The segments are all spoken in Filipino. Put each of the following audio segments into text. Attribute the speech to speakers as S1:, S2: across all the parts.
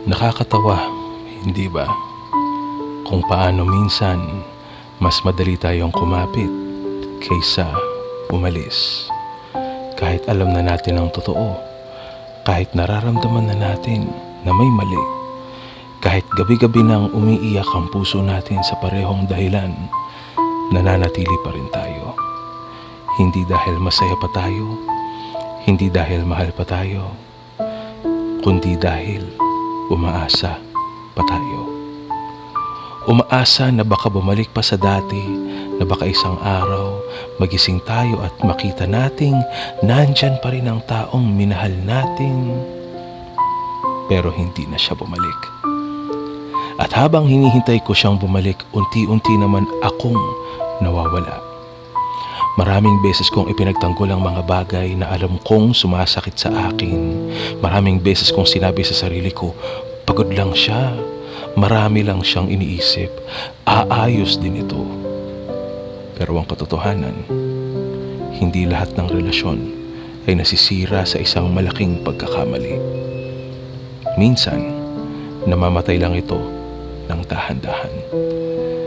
S1: Nakakatawa, hindi ba? Kung paano minsan mas madali tayong kumapit kaysa umalis. Kahit alam na natin ang totoo, kahit nararamdaman na natin na may mali, kahit gabi-gabi nang umiiyak ang puso natin sa parehong dahilan, nananatili pa rin tayo. Hindi dahil masaya pa tayo, hindi dahil mahal pa tayo, kundi dahil umaasa pa tayo. Umaasa na baka bumalik pa sa dati, na baka isang araw magising tayo at makita nating nandyan pa rin ang taong minahal natin, pero hindi na siya bumalik. At habang hinihintay ko siyang bumalik, unti-unti naman akong nawawala. Maraming beses kong ipinagtanggol ang mga bagay na alam kong sumasakit sa akin. Maraming beses kong sinabi sa sarili ko, pagod lang siya. Marami lang siyang iniisip. Aayos din ito. Pero ang katotohanan, hindi lahat ng relasyon ay nasisira sa isang malaking pagkakamali. Minsan, namamatay lang ito ng dahan-dahan.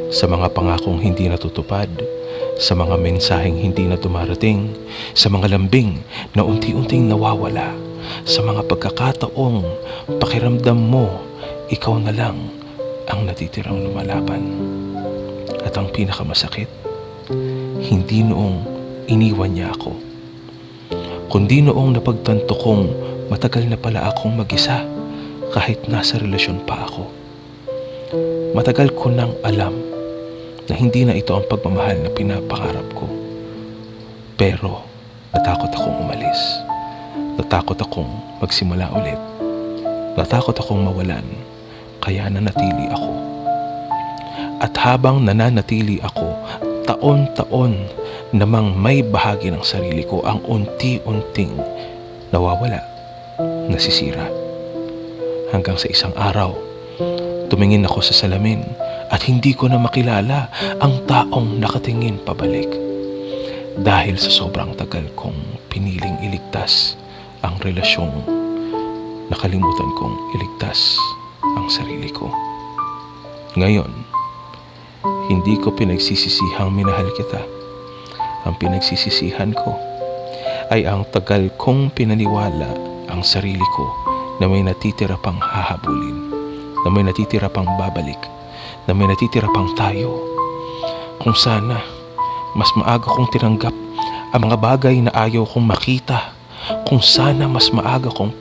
S1: Sa mga pangakong hindi natutupad, sa mga mensaheng hindi na dumarating, sa mga lambing na unti-unting nawawala, sa mga pagkakataong pakiramdam mo, ikaw na lang ang natitirang lumalaban. At ang pinakamasakit, hindi noong iniwan niya ako, kundi noong napagtanto kong matagal na pala akong mag-isa kahit nasa relasyon pa ako. Matagal ko nang alam na hindi na ito ang pagmamahal na pinapangarap ko. Pero natakot akong umalis. Natakot akong magsimula ulit. Natakot akong mawalan. Kaya nanatili ako. At habang nananatili ako, taon-taon namang may bahagi ng sarili ko ang unti-unting nawawala, nasisira. Hanggang sa isang araw, tumingin ako sa salamin at hindi ko na makilala ang taong nakatingin pabalik. Dahil sa sobrang tagal kong piniling iligtas ang relasyong nakalimutan kong iligtas ang sarili ko. Ngayon, hindi ko pinagsisisihang minahal kita. Ang pinagsisisihan ko ay ang tagal kong pinaniwala ang sarili ko na may natitira pang hahabulin, na may natitira pang babalik, na may natitira pang tayo. Kung sana mas maaga kong tinanggap ang mga bagay na ayaw kong makita, kung sana mas maaga kong